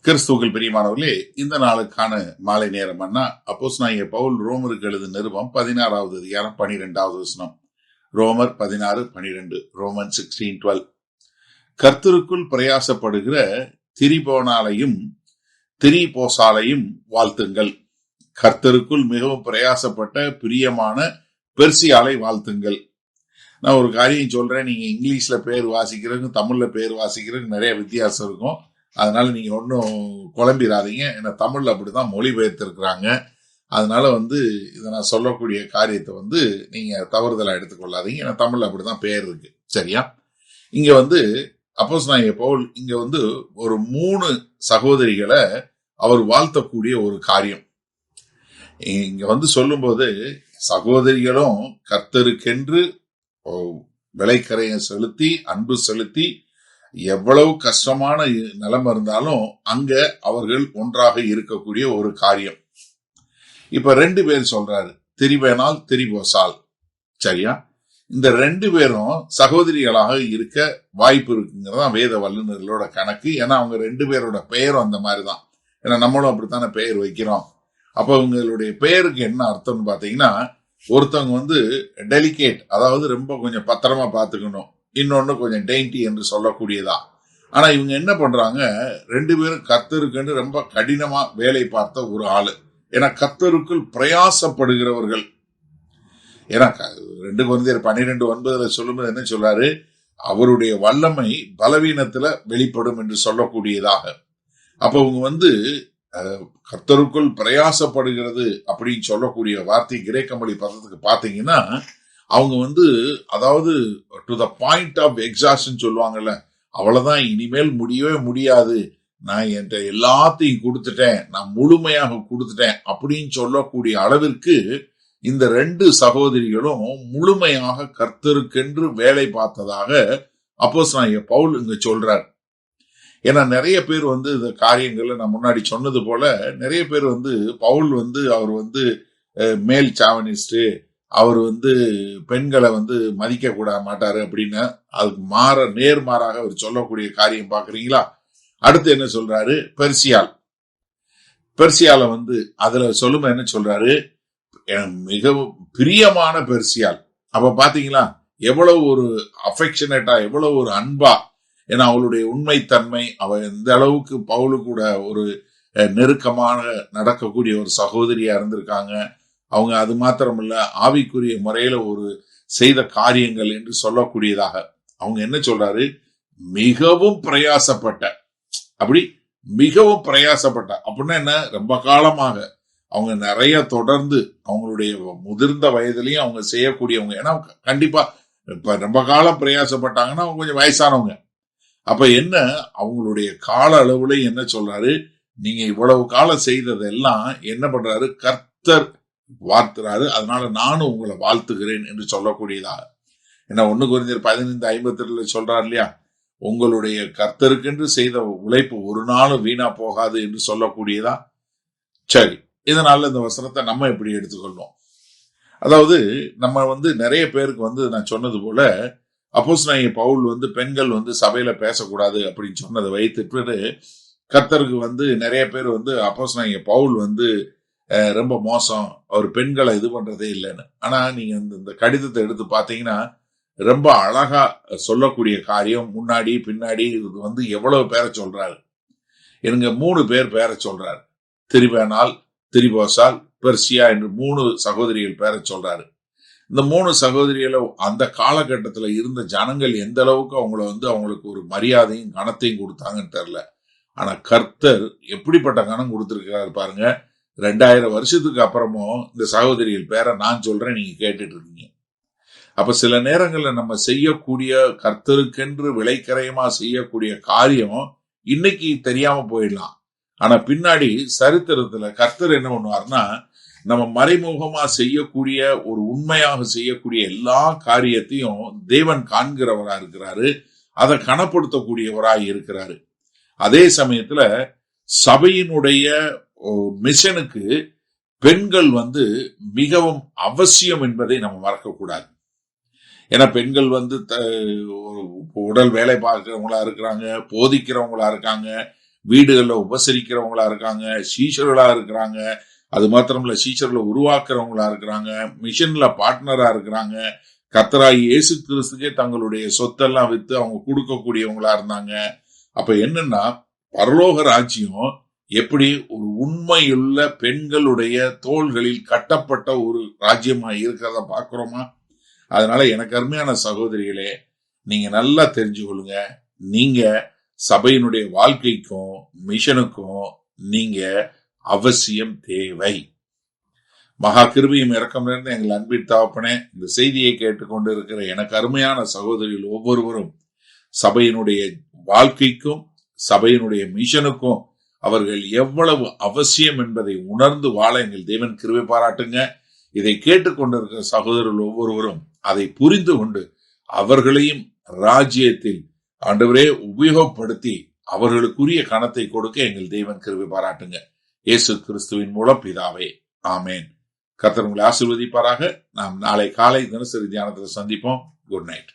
கிறிஸ்துவுக்குள் பிரியமானவர்களே, இந்த நாளுக்கான மாலை நேரம் அண்ணா அப்போஸ்தலனாகிய பவுல் ரோமருக்கு எழுதின நிருபம் 16வது அதிகாரம் 12வது வசனம். ரோமர் 16:12. ரோமன் 16:12. கர்த்தருக்குள் பிரயாசப்படுகிற திரிபோனாலையும் திரிபோசாலையும் வாழ்த்துங்கள். கர்த்தருக்குள் மிகவும் பிரயாசப்பட்ட பிரியமான பெர்சியாலை வாழ்த்துங்கள். நான் ஒரு காரியம் சொல்றேன், நீங்க இங்கிலீஷ்ல பேர் வாசிக்கிறதுக்கும் தமிழ்ல பேர் வாசிக்கிறதுக்கு நிறைய வித்தியாசம் இருக்கும். அதனால நீங்க ஒன்றும் குழம்பிடாதீங்க. ஏன்னா தமிழ்ல அப்படிதான் மொழிபெயர்த்திருக்கிறாங்க. அதனால இதை நான் சொல்லக்கூடிய காரியத்தை நீங்க தவறுதலா எடுத்துக்கொள்ளாதீங்க. ஏன்னா தமிழ்ல அப்படிதான் பேர் இருக்கு. சரியா? இங்க அப்போஸ்தலனாகிய பவுல் இங்க ஒரு 3 சகோதரிகளை அவர் வாழ்த்தக்கூடிய ஒரு காரியம் இங்க சொல்லும்போது, சகோதரிகளும் கர்த்தருக்கென்று விலைக்கரையை செலுத்தி அன்பு செலுத்தி எவ்வளவு கஷ்டமான நிலைமை இருந்தாலும் அங்க அவர்கள் ஒன்றாக இருக்கக்கூடிய ஒரு காரியம். இப்ப 2 பேர் சொல்றாரு, திரிபேனால் திரிபோசால். சரியா? இந்த 2 பேரும் சகோதரிகளாக இருக்க வாய்ப்பு இருக்குங்கிறதான் வேத வல்லுநர்களோட கணக்கு. ஏன்னா அவங்க 2 பேரோட பெயரும் அந்த மாதிரிதான். ஏன்னா நம்மளும் அப்படித்தானே பெயர் வைக்கிறோம். அப்ப இவங்களுடைய பெயருக்கு என்ன அர்த்தம்னு பாத்தீங்கன்னா, ஒருத்தவங்க டெலிகேட், அதாவது ரொம்ப கொஞ்சம் பத்திரமா பாத்துக்கணும், இன்னொன்னு கொஞ்சம் டெயின்டி என்று சொல்லக்கூடியதா. ஆனா இவங்க என்ன பண்றாங்க, 2 பேரும் கர்த்தருக்குன்னு ரொம்ப கடினமா வேலை பார்த்த ஒரு ஆளு. ஏன்னா கர்த்தருக்குள் பிரயாசப்படுகிறவர்கள். ஏன்னா 2 கொரிந்தியர் 12:9 சொல்லும்போது என்ன சொல்றாரு, அவருடைய வல்லமை பலவீனத்துல வெளிப்படும் என்று சொல்லக்கூடியதாக. அப்ப இவங்க கர்த்தருக்குள் பிரயாசப்படுகிறது அப்படின்னு சொல்லக்கூடிய வார்த்தை கிரேக்க மொழி பதத்துக்கு பாத்தீங்கன்னா, அவங்க அதாவது டு த பாயிண்ட் ஆஃப் எக்ஸாஸ்ட்னு சொல்லுவாங்கல்ல, அவ்வளவுதான், இனிமேல் முடியவே முடியாது, நான் என்கிட்ட எல்லாத்தையும் கொடுத்துட்டேன், நான் முழுமையாக கொடுத்துட்டேன் அப்படின்னு சொல்லக்கூடிய அளவிற்கு இந்த 2 சகோதரிகளும் முழுமையாக கர்த்தருக்கென்று வேலை பார்த்ததாக அப்போஸ்தலனாகிய பவுல் இங்க சொல்றார். ஏன்னா நிறைய பேர் இந்த காரியங்கள்ல நான் முன்னாடி சொன்னது போல நிறைய பேர் பவுல் அவர் மேல் சாவனிஸ்ட், அவர் பெண்களை மதிக்க கூட மாட்டாரு அப்படின்னு அதுக்கு நேர்மாறாக அவர் சொல்லக்கூடிய காரியம் பாக்குறீங்களா? அடுத்து என்ன சொல்றாரு, பெர்சியால அதுல சொல்லும்போது என்ன சொல்றாரு, மிகவும் பிரியமான பெர்சியால். அப்ப பாத்தீங்களா எவ்வளவு ஒரு அஃபெக்ஷனேட்டா, எவ்வளவு ஒரு அன்பா. ஏன்னா அவளுடைய உண்மைத்தன்மை, அவ எந்த அளவுக்கு பவுலு கூட ஒரு நெருக்கமான நடக்கக்கூடிய ஒரு சகோதரியா இருந்திருக்காங்க. அவங்க அது மாத்திரமல்ல, ஆவிக்குரிய முறையில ஒரு செய்த காரியங்கள் என்று சொல்லக்கூடியதாக. அவங்க என்ன சொல்றாரு, மிகவும் பிரயாசப்பட்ட, அப்படி மிகவும் பிரயாசப்பட்ட அப்படின்னா என்ன, ரொம்ப காலமாக அவங்க நிறைய தொடர்ந்து அவங்களுடைய முதிர்ந்த வயதிலையும் அவங்க செய்யக்கூடியவங்க. ஏன்னா கண்டிப்பா இப்ப ரொம்ப காலம் பிரயாசப்பட்டாங்கன்னா அவங்க கொஞ்சம் வயசானவங்க. அப்ப என்ன, அவங்களுடைய கால அளவுல என்ன சொல்றாரு, நீங்க இவ்வளவு காலம் செய்ததெல்லாம் என்ன பண்றாரு, கர்த்தர் வாழ்த்துறாரு, அதனால நானும் உங்களை வாழ்த்துகிறேன் என்று சொல்லக்கூடியதாக. ஏன்னா 1 கொரிந்தியர் 15:52 சொல்றாரு இல்லையா, உங்களுடைய கர்த்தருக்கென்று செய்த உழைப்பு ஒரு நாளும் வீணா போகாது என்று சொல்லக்கூடியதா. சரி, இதனால இந்த வசனத்தை நம்ம எப்படி எடுத்துக்கொள்வோம்? அதாவது நம்ம நிறைய பேருக்கு நான் சொன்னது போல அப்போஸ்தலனாகிய பவுல் பெண்கள் சபையில பேசக்கூடாது அப்படின்னு சொன்னதை வைத்துட்டு கர்த்தருக்கு நிறைய பேர் அப்போஸ்தலனாகிய பவுல் ரொம்ப மோசம், அவர் பெண்களை இது பண்றதே இல்லைன்னு. ஆனா நீங்க இந்த கடிதத்தை எடுத்து பாத்தீங்கன்னா ரொம்ப அழகா சொல்லக்கூடிய காரியம், முன்னாடி பின்னாடி இது எவ்வளவு பேரை சொல்றாரு. எனக்கு 3 பேரை சொல்றாரு, திரிபேனால், திரிபோசால், பெர்சியா என்று 3 சகோதரிகள் பேரை சொல்றாரு. இந்த 3 சகோதரிகளும் அந்த காலகட்டத்துல இருந்த ஜனங்கள் எந்த அளவுக்கு அவங்களுக்கு ஒரு மரியாதையும் கனத்தையும் கொடுத்தாங்கன்னு தெரியல. ஆனா கர்த்தர் எப்படிப்பட்ட கனம் கொடுத்திருக்கிறாரு பாருங்க. 2000 வருஷத்துக்கு அப்புறமும் இந்த சகோதரிகள் பேரை நான் சொல்றேன், நீங்க கேட்டுட்டு இருக்கீங்க. அப்ப சில நேரங்கள்ல நம்ம செய்யக்கூடிய கர்த்தருக்கென்று விலைக்கரையமா செய்யக்கூடிய காரியம் இன்னைக்கு தெரியாம போயிடலாம். ஆனா பின்னாடி சரித்திரத்துல கர்த்தர் என்ன பண்ணுவார்னா, நம்ம மறைமுகமா செய்யக்கூடிய ஒரு உண்மையாக செய்யக்கூடிய எல்லா காரியத்தையும் தேவன் காண்கிறவரா இருக்கிறாரு, அதை கனப்படுத்தக்கூடியவராய் இருக்கிறாரு. அதே சமயத்துல சபையினுடைய மிஷனுக்கு பெண்கள் மிகவும் அவசியம் என்பதை நம்ம மறக்கக்கூடாது. ஏன்னா பெண்கள் உடல் வேலை பார்க்கிறவங்களா இருக்கிறாங்க, போதிக்கிறவங்களா இருக்காங்க, வீடுகள்ல உபசரிக்கிறவங்களா இருக்காங்க, சீஷர்களா இருக்கிறாங்க. அது மாத்திரமல்ல, சீஷர்களை உருவாக்குறவங்களா இருக்கிறாங்க, மிஷன்ல பார்ட்னரா இருக்கிறாங்க. கர்த்தராகிய இயேசு கிறிஸ்துக்கே தங்களுடைய சொத்தெல்லாம் வித்து அவங்க கொடுக்கக்கூடியவங்களா இருந்தாங்க. அப்ப என்னன்னா, பரலோக ராஜ்யம் எப்படி ஒரு உண்மையுள்ள பெண்களுடைய தோள்களில் கட்டப்பட்ட ஒரு ராஜ்யமா இருக்கிறத பாக்குறோமா? அதனால எனக்கு அருமையான சகோதரிகளே, நீங்க நல்லா தெரிஞ்சு கொள்ளுங்க. நீங்க சபையினுடைய வாழ்க்கைக்கும் மிஷனுக்கும் நீங்க அவசியம் தேவை. மகா கிருபையும் இரக்கம் நிறைந்த எங்கள் அன்பின் தகப்பனே, இந்த செய்தியை கேட்டுக்கொண்டு இருக்கிற எனக்கு அருமையான சகோதரிகள் ஒவ்வொருவரும் சபையினுடைய வாழ்க்கைக்கும் சபையினுடைய மிஷனுக்கும் அவர்கள் எவ்வளவு அவசியம் என்பதை உணர்ந்து வாழ எங்கள் தேவன் கிருபை பாராட்டுங்க. இதை கேட்டுக்கொண்டிருக்கிற சகோதரர்கள் ஒவ்வொருவரும் அதை புரிந்து கொண்டு அவர்களையும் ராஜ்யத்தில் ஆண்டவரே உபயோகப்படுத்தி அவர்களுக்குரிய கணத்தை கொடுக்க எங்கள் தேவன் கிருபை பாராட்டுங்க. இயேசு கிறிஸ்துவின் மூலம் பிதாவே, ஆமேன். கர்த்தர் உங்களை ஆசீர்வதிப்பாராக. நாம் நாளை காலை தினசரி தியானத்தில் சந்திப்போம். Good night.